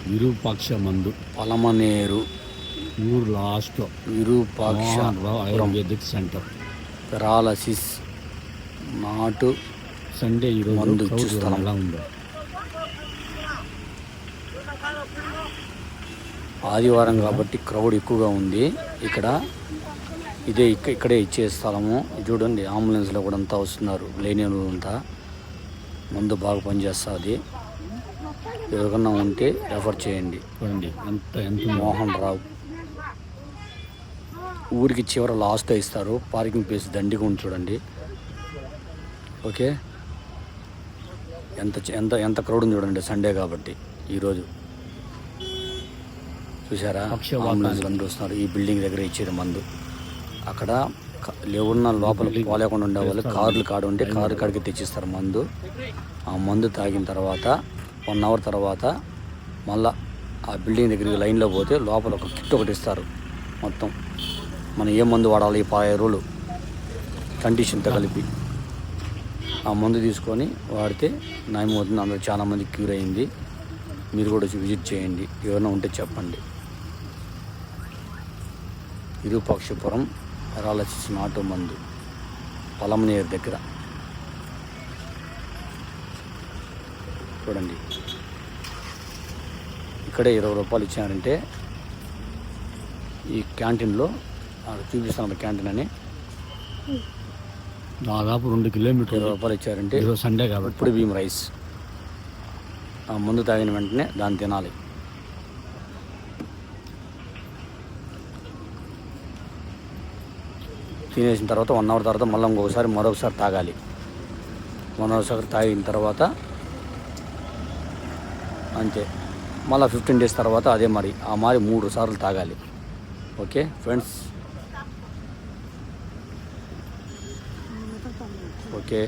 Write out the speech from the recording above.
విరూపాక్ష మందు పలమనేరు ఊరు లాస్ట్లో విరూపాక్ష ఆయుర్వేదిక్ సెంటర్ పెరాలసిస్ నాటు సండే ఈరోజు మందు క్రౌడ్ ఇచ్చే స్థలం. ఎలా ఉందో. ఆదివారం కాబట్టి క్రౌడ్ ఎక్కువగా ఉంది ఇక్కడ. ఇక్కడే ఇచ్చే స్థలము. చూడండి, అంబులెన్స్లో కూడా అంతా వస్తున్నారు, లేని అంతా. మందు బాగా పనిచేస్తుంది. ఎవరికన్నా ఉంటే రెఫర్ చేయండి. చూడండి ఎంత మోహన్ రావు. ఊరికి చివర లాస్ట్లో ఇస్తారు. పార్కింగ్ ప్లేస్ దండిగా ఉంది చూడండి. ఓకే, ఎంత ఎంత ఎంత క్రౌడ్ ఉంది చూడండి, సండే కాబట్టి ఈరోజు. చూసారా, అంబులెన్స్ బండి వస్తున్నారు. ఈ బిల్డింగ్ దగ్గర ఇచ్చేది మందు. అక్కడ లేవున్న లోపల పోలేకుండా ఉండే వాళ్ళు కార్లు కాడ ఉంటే కారు కాడికి తెచ్చిస్తారు మందు. ఆ మందు తాగిన తర్వాత 1 అవర్ తర్వాత మళ్ళా ఆ బిల్డింగ్ దగ్గరికి లైన్లో పోతే లోపల ఒక కిట్ ఒకటి ఇస్తారు. మొత్తం మనం ఏ మందు వాడాలి, 15 రోజులు కండిషన్తో కలిపి ఆ మందు తీసుకొని వాడితే నయమవుతుంది. అందులో చాలామంది క్యూర్ అయింది. మీరు కూడా విజిట్ చేయండి. ఎవరైనా ఉంటే చెప్పండి. విరూపాక్షపురం పెరాలసిస్ నాటు మందు పలమనేరు దగ్గర. చూడండి, ఇక్కడే 20 రూపాయలు ఇచ్చారంటే ఈ క్యాంటీన్లో చూపిస్తాను. క్యాంటీన్ అని దాదాపు 2 కిలోమీటర్లు. 20 రూపాయలు ఇచ్చారంటే ఈరోజు సండే కాబట్టి ఇప్పుడు బియ్యం రైస్. ఆ మందు తాగిన వెంటనే దాన్ని తినాలి. తినేసిన తర్వాత 1 అవర్ తర్వాత మళ్ళీ మరొకసారి తాగాలి. మరొకసారి తాగిన తర్వాత అంతే. మళ్ళీ 15 డేస్ తర్వాత అదే మరి 3 సార్లు తాగాలి. Okay friends, okay.